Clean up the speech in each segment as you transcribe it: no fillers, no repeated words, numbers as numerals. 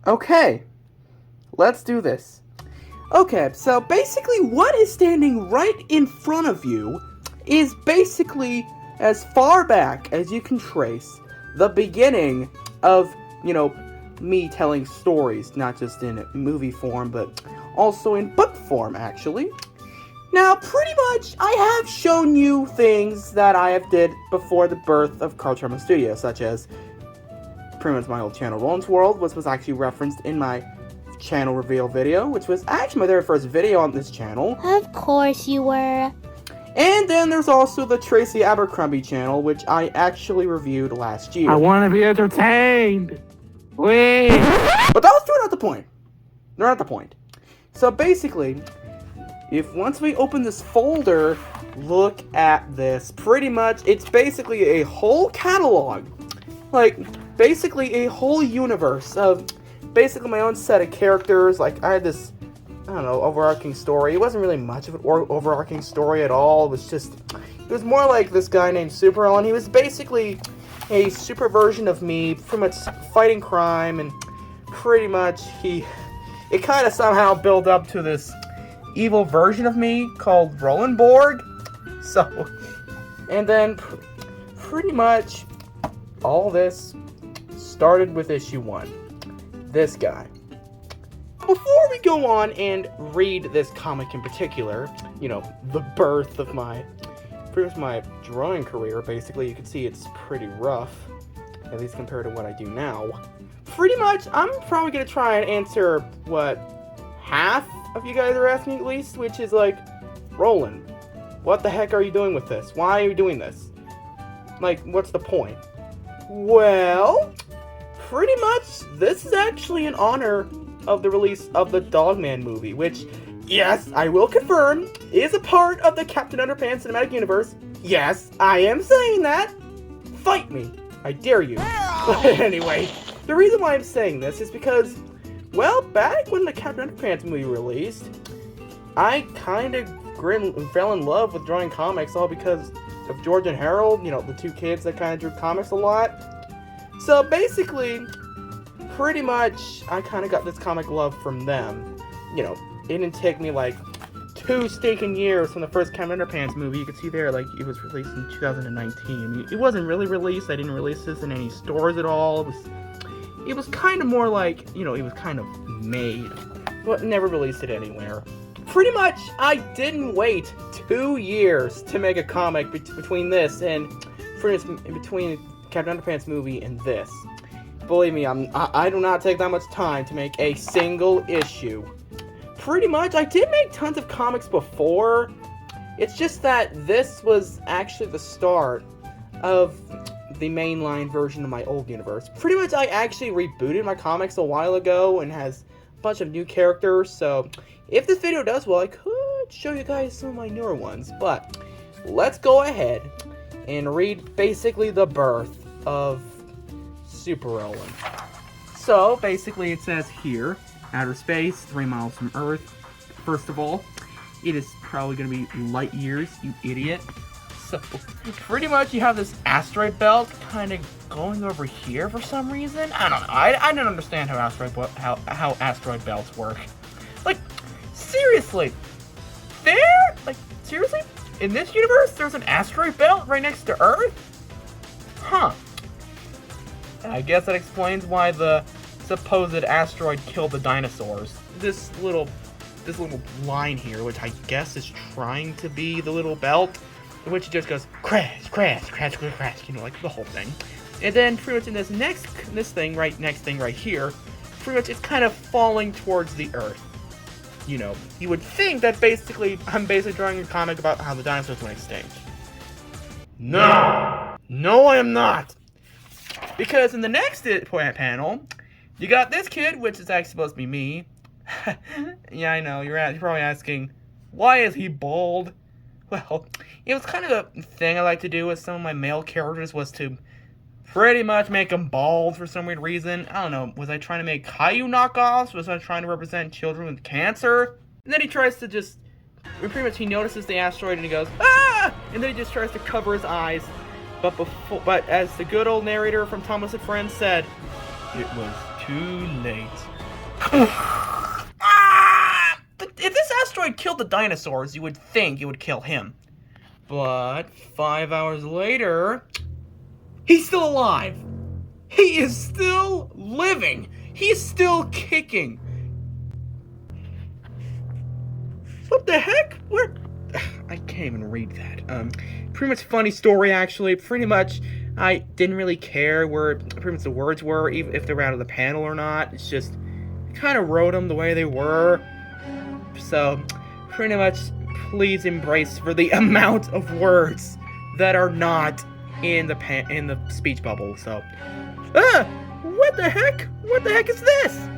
Okay, let's do this. Okay, so basically what is standing right in front of you is basically as far back as you can trace the beginning of, me telling stories, not just in movie form, but also in book form, actually. Now, pretty much, I have shown you things that I have did before the birth of Cartoon-O-Rama Studio, such as pretty much my old channel, Roland's World, which was actually referenced in my channel reveal video, which was actually my very first video on this channel. Of course you were. And then there's also the Tracy Abercrombie channel, which I actually reviewed last year. I want to be entertained. Wait. But that was not the point. Not the point. So basically, if once we open this folder, look at this. Pretty much, it's basically a whole catalog. Like, basically a whole universe of basically my own set of characters. Like, I had this, I don't know, overarching story. It wasn't really much of an overarching story at all. It was more like this guy named Super Roland. He was basically a super version of me, pretty much fighting crime, and pretty much it kind of somehow built up to this evil version of me called Roland Borg. So, and then pretty much all this started with issue 1. This guy. Before we go on and read this comic in particular, the birth of pretty much my drawing career, basically, you can see it's pretty rough, at least compared to what I do now. Pretty much, I'm probably going to try and answer what half of you guys are asking at least, which is like, Roland, what the heck are you doing with this? Why are you doing this? Like, what's the point? Well, pretty much, this is actually in honor of the release of the Dogman movie, which, yes, I will confirm, is a part of the Captain Underpants Cinematic Universe. Yes, I am saying that. Fight me. I dare you. But anyway, the reason why I'm saying this is because, well, back when the Captain Underpants movie released, I kind of fell in love with drawing comics, all because of George and Harold, the two kids that kind of drew comics a lot. So basically, pretty much, I kind of got this comic love from them. It didn't take me like 2 stinking years from the first Captain Underpants movie. You can see there, like, it was released in 2019. It wasn't really released. I didn't release this in any stores at all. It was kind of more like, it was kind of made, but never released it anywhere. Pretty much, I didn't wait 2 years to make a comic between this and, between Captain Underpants movie and this. Believe me, I do not take that much time to make a single issue. Pretty much, I did make tons of comics before. It's just that this was actually the start of the mainline version of my old universe. Pretty much, I actually rebooted my comics a while ago and has a bunch of new characters, so if this video does well, I could show you guys some of my newer ones. But let's go ahead and read basically the birth of Super Roland. So basically, it says here, outer space, 3 miles from Earth. First of all, it is probably going to be light years, you idiot. So pretty much, you have this asteroid belt kind of going over here for some reason. I don't know. I don't understand how asteroid belts work. Like, seriously, seriously, in this universe, there's an asteroid belt right next to Earth? Huh. I guess that explains why the supposed asteroid killed the dinosaurs. This little line here, which I guess is trying to be the little belt, in which it just goes crash, crash, crash, crash, crash, like the whole thing. And then pretty much in this next thing right here, pretty much it's kind of falling towards the Earth. You would think that I'm basically drawing a comic about how the dinosaurs went extinct. No, I am not. Because in the next panel, you got this kid, which is actually supposed to be me. Yeah, I know, you're probably asking, why is he bald? Well, it was kind of a thing I like to do with some of my male characters, was to pretty much make them bald for some weird reason. I don't know, was I trying to make Caillou knockoffs? Was I trying to represent children with cancer? And then he tries to pretty much he notices the asteroid and he goes, ah! And then he just tries to cover his eyes. But as the good old narrator from Thomas and Friends said, it was Too late. Ah! But if this asteroid killed the dinosaurs, you would think it would kill him. But 5 hours later, he's still alive. He is still living. He's still kicking. What the heck? Where? I can't even read that. Pretty much funny story, actually. Pretty much, I didn't really care where pretty much the words were, even if they were out of the panel or not. It's just, I kind of wrote them the way they were. So, pretty much, please embrace for the amount of words that are not in the speech bubble. So, what the heck? What the heck is this?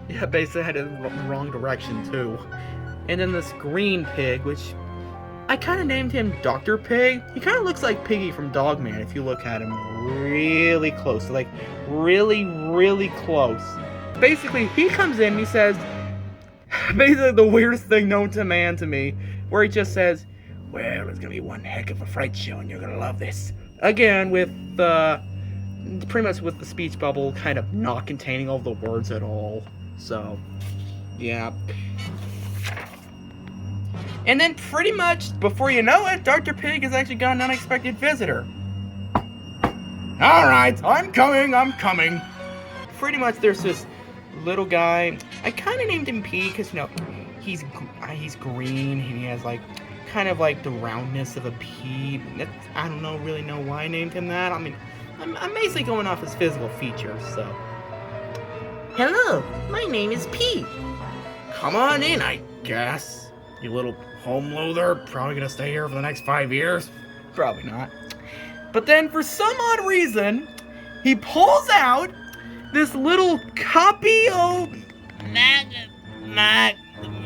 Yeah, basically I had it in the wrong direction too. And then this green pig, which I kind of named him Dr. Pig. He kind of looks like Piggy from Dogman if you look at him really close. Like, really, really close. Basically, he comes in and he says, basically the weirdest thing known to man to me, where he just says, well, it's gonna be one heck of a fright show and you're gonna love this. Again, with pretty much with the speech bubble kind of not containing all the words at all. So, yeah. And then pretty much, before you know it, Dr. Pig has actually got an unexpected visitor. Alright, I'm coming. Pretty much there's this little guy. I kind of named him P because, you know, he's green and he has like kind of like the roundness of a pea. I don't really know why I named him that. I mean, I'm basically going off his physical features, so. Hello, my name is P. Come on in, I guess. You little home loather, probably gonna stay here for the next 5 years? Probably not. But then, for some odd reason, he pulls out this little copy of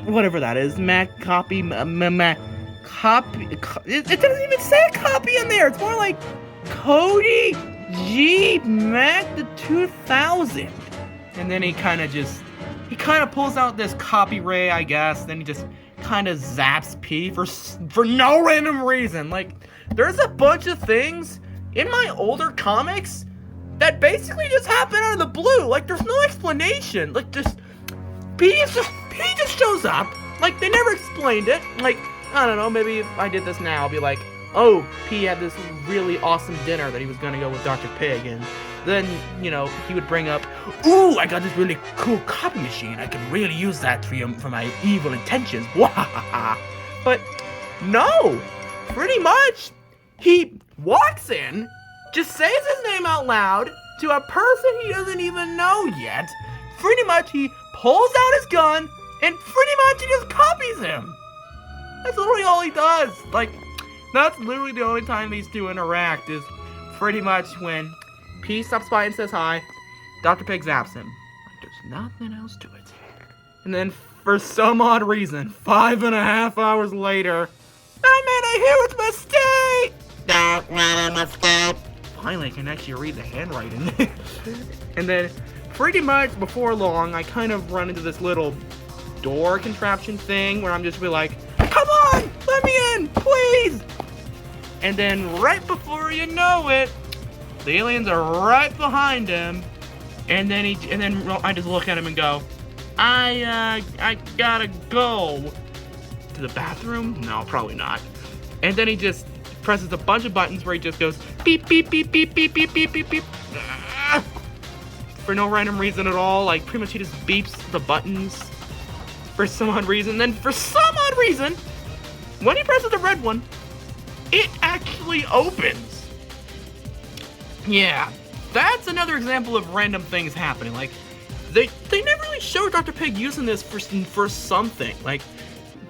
whatever that is, copy. It doesn't even say a copy in there. It's more like Cody G Mac the 2000. And then he kind of pulls out this copy ray, I guess. Then he just kind of zaps P for no random reason. Like, there's a bunch of things in my older comics that basically just happen out of the blue. Like, there's no explanation. Like, P just shows up. Like, they never explained it. Like, I don't know, maybe if I did this now, I'll be like, oh, P had this really awesome dinner that he was gonna go with Dr. Pig, and then, you know, he would bring up, ooh, I got this really cool copy machine. I can really use that for my evil intentions. But no, pretty much, he walks in, just says his name out loud to a person he doesn't even know yet. Pretty much, he pulls out his gun, and pretty much he just copies him. That's literally all he does. Like, that's literally the only time these two interact, is pretty much when P stops by and says hi, Dr. Pig zaps him. There's nothing else to it. And then, for some odd reason, 5.5 hours later, I made a huge mistake! Don't make a mistake. Finally, I can actually read the handwriting. And then, pretty much before long, I kind of run into this little door contraption thing where I'm just be like, come on, let me in, please! And then right before you know it, the aliens are right behind him, and then I just look at him and go, I gotta go to the bathroom? No, probably not. And then he just presses a bunch of buttons where he just goes beep beep beep beep beep beep beep beep beep. For no random reason at all. Like, pretty much he just beeps the buttons for some odd reason. Then for some odd reason, when he presses the red one, it actually opens. Yeah, that's another example of random things happening. Like, they never really showed Dr. Pig using this for something. Like,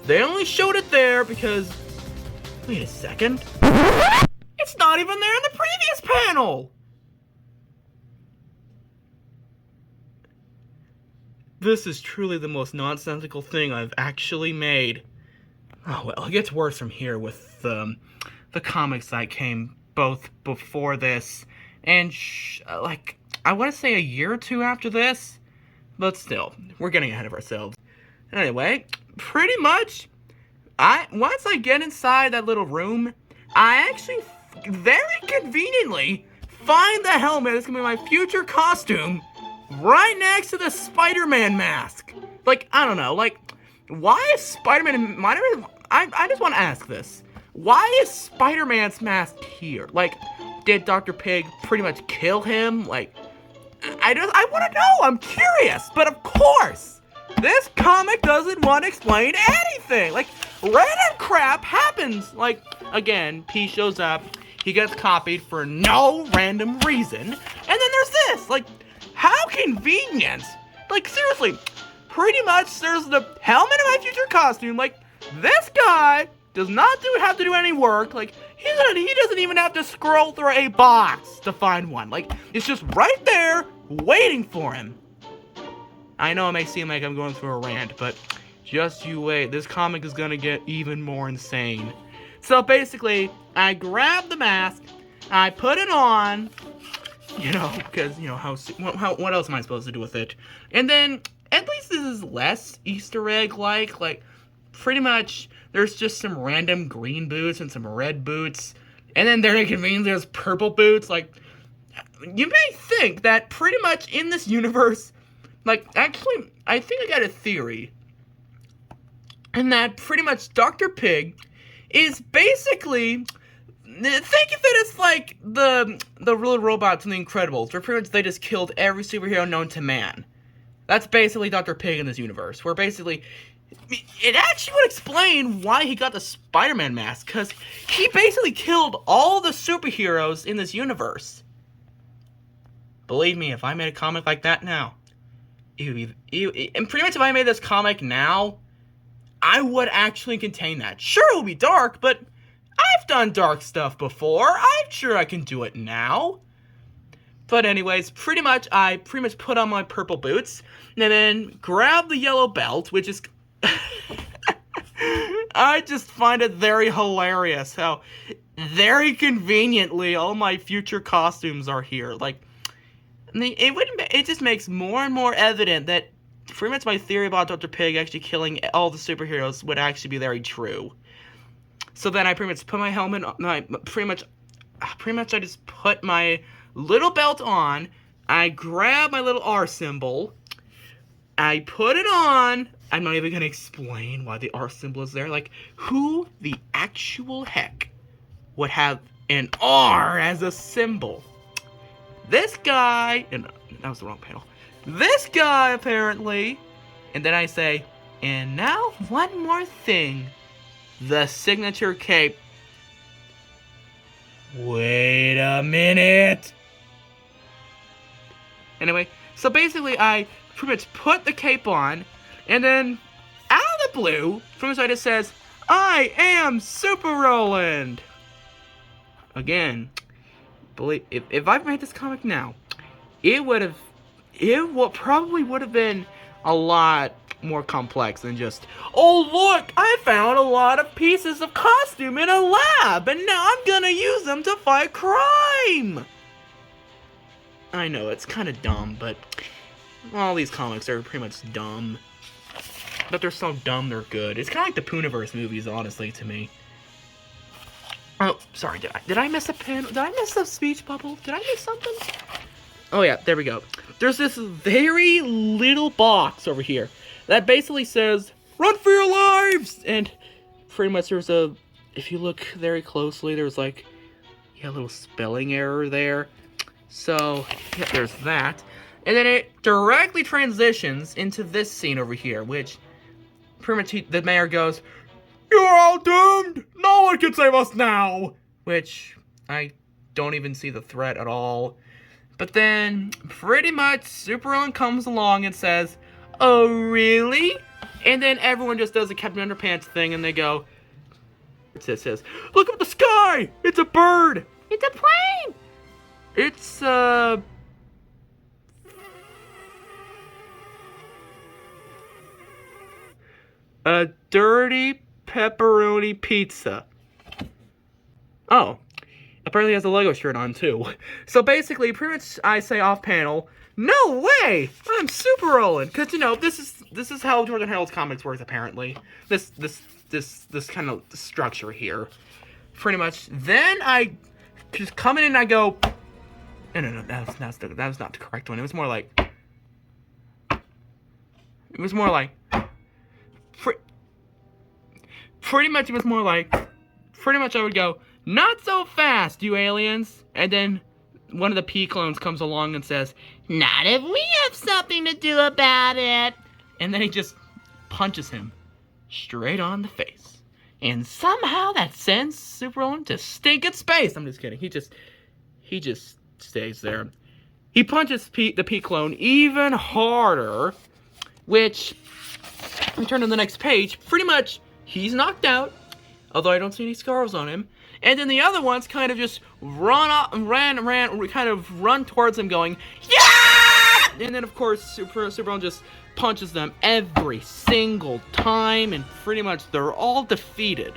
they only showed it there because, wait a second, it's not even there in the previous panel. This is truly the most nonsensical thing I've actually made. Oh, well, it gets worse from here with the comics that came both before this and, like, I want to say a year or two after this, but still, we're getting ahead of ourselves. Anyway, pretty much, once I get inside that little room, I actually very conveniently find the helmet that's gonna be my future costume right next to the Spider-Man mask. Like, I don't know, like, why is Spider-Man, I just want to ask this. Why is Spider-Man's mask here? Like, did Dr. Pig pretty much kill him? Like, I want to know, I'm curious. But of course, this comic doesn't want to explain anything. Like, random crap happens. Like, again, P shows up, he gets copied for no random reason. And then there's this, like, how convenient. Like, seriously, pretty much there's the helmet of my future costume. Like, this guy does not have to do any work. Like, he doesn't even have to scroll through a box to find one. Like, it's just right there, waiting for him. I know it may seem like I'm going through a rant, but just you wait. This comic is gonna get even more insane. So basically, I grab the mask, I put it on, you know, because, you know, what else am I supposed to do with it? And then, at least this is less Easter egg-like. Like, pretty much, there's just some random green boots and some red boots. And then there's purple boots. Like, you may think that pretty much in this universe, like, actually, I think I got a theory. And that pretty much Dr. Pig is basically, think of it as like the little robots in The Incredibles, where pretty much they just killed every superhero known to man. That's basically Dr. Pig in this universe, where basically, it actually would explain why he got the Spider-Man mask, because he basically killed all the superheroes in this universe. Believe me, if I made a comic like that now, and pretty much if I made this comic now, I would actually contain that. Sure, it will be dark, but I've done dark stuff before. I'm sure I can do it now. But anyways, I pretty much put on my purple boots, and then grab the yellow belt, which is... I just find it very hilarious how very conveniently all my future costumes are here. Like, it just makes more and more evident that pretty much my theory about Dr. Pig actually killing all the superheroes would actually be very true. So then I pretty much put my helmet on, pretty much I just put my little belt on, I grab my little R symbol, I put it on. I'm not even gonna explain why the R symbol is there. Like, who the actual heck would have an R as a symbol? This guy, and that was the wrong panel. This guy, apparently. And then I say, and now one more thing. The signature cape. Wait a minute. Anyway, so basically I pretty much put the cape on, and then out of the blue, from the side it says, I am Super Roland. Again, believe if I made this comic now, it probably would have been a lot more complex than just, oh look, I found a lot of pieces of costume in a lab, and now I'm gonna use them to fight crime. I know, it's kind of dumb, but all these comics are pretty much dumb. But they're so dumb, they're good. It's kind of like the Pooniverse movies, honestly, to me. Oh, sorry, did I miss a pen? Did I miss a speech bubble? Did I miss something? Oh yeah, there we go. There's this very little box over here that basically says, run for your lives! And pretty much there's if you look very closely, there's like, yeah, a little spelling error there. So, yeah, there's that. And then it directly transitions into this scene over here, which pretty much the mayor goes, you're all doomed! No one can save us now! Which, I don't even see the threat at all. But then, pretty much, Super Roland comes along and says, oh, really? And then everyone just does a Captain Underpants thing, and they go, it says, look up at the sky! It's a bird! It's a plane! It's, a dirty pepperoni pizza. Oh. Apparently he has a Lego shirt on, too. So basically, pretty much I say off panel, no way! I'm Super Roland! Because, you know, this is how Jordan Herald's comics works, apparently. This kind of structure here. Pretty much. Then I just come in and I go, No, that was not the correct one. It was more like... Pretty much, it was more like... Pretty much I would go, "Not so fast, you aliens!" And then one of the P clones comes along and says, "Not if we have something to do about it!" And then he just punches him straight on the face. And somehow that sends Super Roland to stinking space. I'm just kidding. He just stays there. He punches the P clone even harder, which, we turn to the next page, pretty much he's knocked out, although I don't see any scars on him. And then the other ones kind of just run towards him going, "Yeah!" And then of course Super Roland just punches them every single time, and pretty much they're all defeated.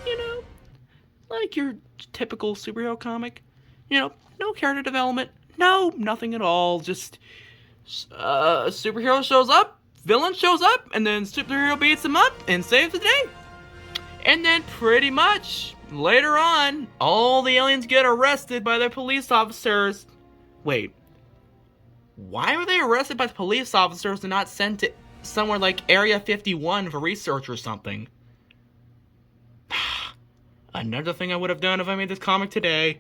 You know, like your typical superhero comic. You know, no character development, no, nothing at all. Just superhero shows up, villain shows up, and then superhero beats him up and saves the day. And then pretty much later on, all the aliens get arrested by their police officers. Wait, why were they arrested by the police officers and not sent to somewhere like Area 51 for research or something? Another thing I would have done if I made this comic today.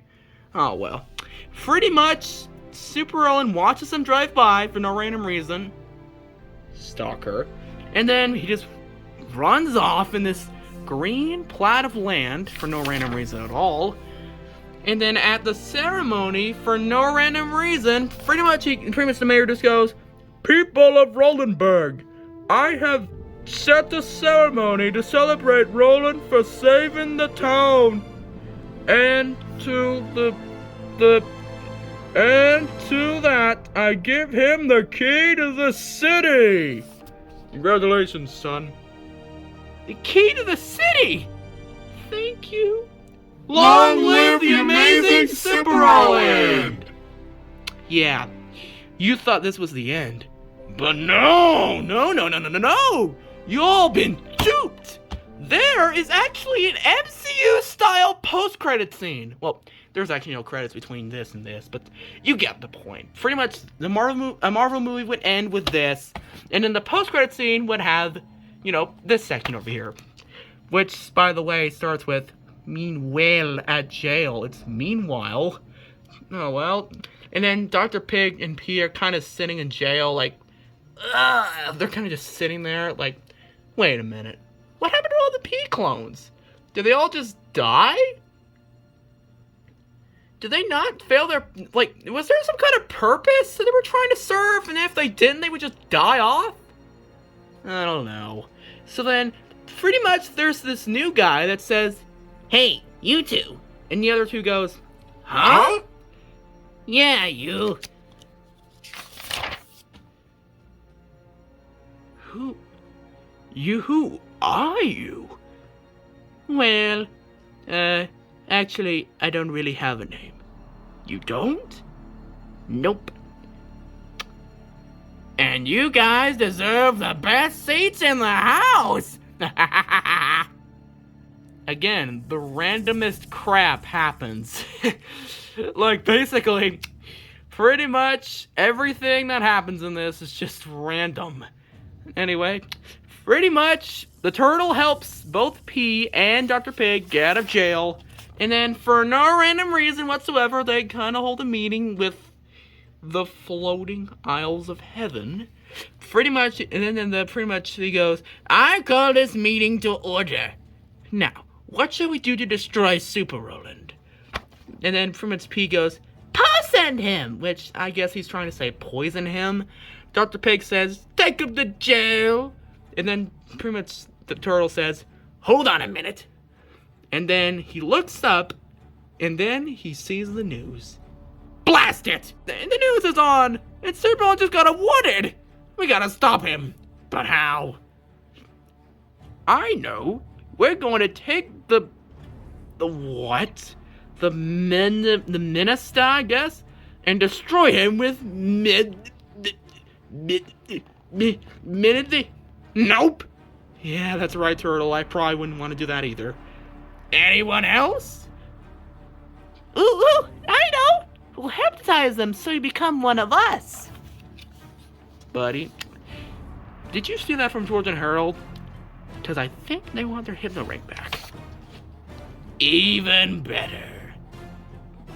Oh well. Pretty much, Super Roland watches them drive by for no random reason. Stalker. And then he just runs off in this green plat of land for no random reason at all. And then at the ceremony, for no random reason, pretty much the mayor just goes, "People of Rolandburg, I have set the ceremony to celebrate Roland for saving the town. And to that, I give him the key to the city." Congratulations, son. The key to the city! Thank you. Long live the amazing Super Roland! Yeah, you thought this was the end. But no! You all been duped! There is actually an MCU-style post-credit scene. Well, there's actually no credits between this and this, but you get the point. Pretty much, a Marvel movie would end with this, and then the post-credit scene would have, you know, this section over here. Which, by the way, starts with, "Meanwhile at jail." It's meanwhile. Oh, well. And then Dr. Pig and P are kind of sitting in jail, like, they're kind of just sitting there, like, wait a minute. What happened to all the P clones? Did they all just die? Did they not fail their, like, was there some kind of purpose that they were trying to serve, and if they didn't, they would just die off? I don't know. So then, pretty much, there's this new guy that says, "Hey, you two." And the other two goes, "Huh? Yeah, you." Who are you? Well, actually, I don't really have a name. You don't? Nope. And you guys deserve the best seats in the house! Again, the randomest crap happens. Like, basically, pretty much everything that happens in this is just random. Anyway, pretty much, the turtle helps both P and Dr. Pig get out of jail. And then, for no random reason whatsoever, they kind of hold a meeting with the floating Isles of Heaven. Pretty much, and then pretty much he goes, "I call this meeting to order. Now, what shall we do to destroy Super Roland?" And then pretty much P goes, "Poison him!" Which I guess he's trying to say poison him. Dr. Pig says, "Take him to jail!" And then pretty much the turtle says, "Hold on a minute." And then he looks up, and then he sees the news. Blast it! And the news is on, and Super Roland just got awarded. We gotta stop him. But how? I know. We're going to take the what? The minister, I guess, and destroy him with Nope. Yeah, that's right, Turtle. I probably wouldn't want to do that either. Anyone else? Ooh, I know. We'll hypnotize them so you become one of us. Buddy, did you see that from George and Harold? Because I think they want their hypno ring back. Even better.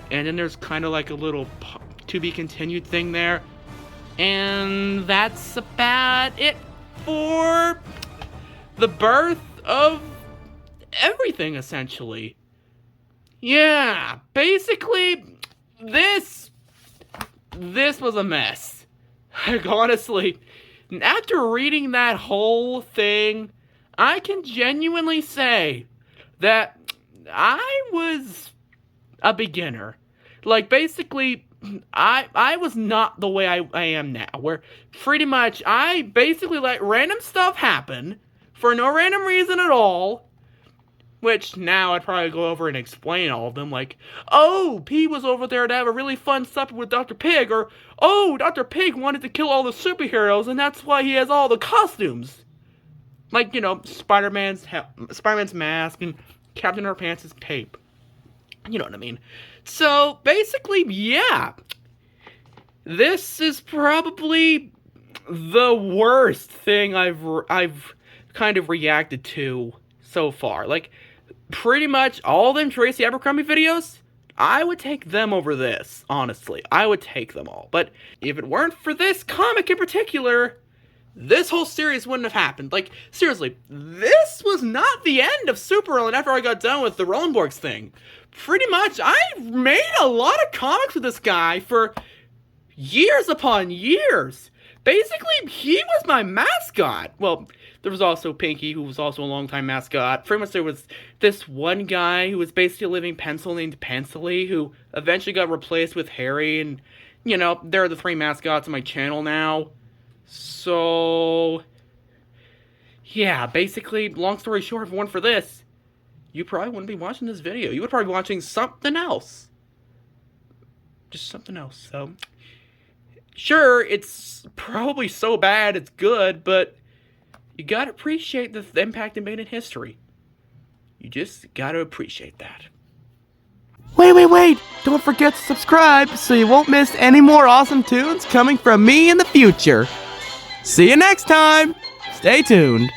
And then there's kind of like a little to be continued thing there. And that's about it for the birth of everything, essentially. Yeah, basically, this was a mess. Like, honestly, after reading that whole thing, I can genuinely say that I was a beginner. Like, basically, I was not the way I am now, where pretty much I basically let random stuff happen for no random reason at all, which now I'd probably go over and explain all of them, like, oh, P was over there to have a really fun supper with Dr. Pig, or, oh, Dr. Pig wanted to kill all the superheroes, and that's why he has all the costumes. Like, you know, Spider-Man's mask and Captain Underpants' cape. You know what I mean. So, basically, yeah. This is probably the worst thing I've kind of reacted to so far. Like, pretty much all them Tracy Abercrombie videos, I would take them over this, honestly. I would take them all. But if it weren't for this comic in particular, this whole series wouldn't have happened. Like, seriously, this was not the end of Super Roland after I got done with the Rolandborgs thing. Pretty much, I made a lot of comics with this guy for years upon years. Basically, he was my mascot. Well, there was also Pinky, who was also a longtime mascot. Pretty much there was this one guy who was basically a living pencil named Pencily, who eventually got replaced with Harry, and, you know, there are the 3 mascots on my channel now. So, yeah, basically, long story short, if it weren't for this, you probably wouldn't be watching this video. You would probably be watching something else. Just something else, so. Sure, it's probably so bad it's good, but you gotta appreciate the impact it made in history. You just gotta appreciate that. Wait! Don't forget to subscribe so you won't miss any more awesome tunes coming from me in the future. See you next time! Stay tuned!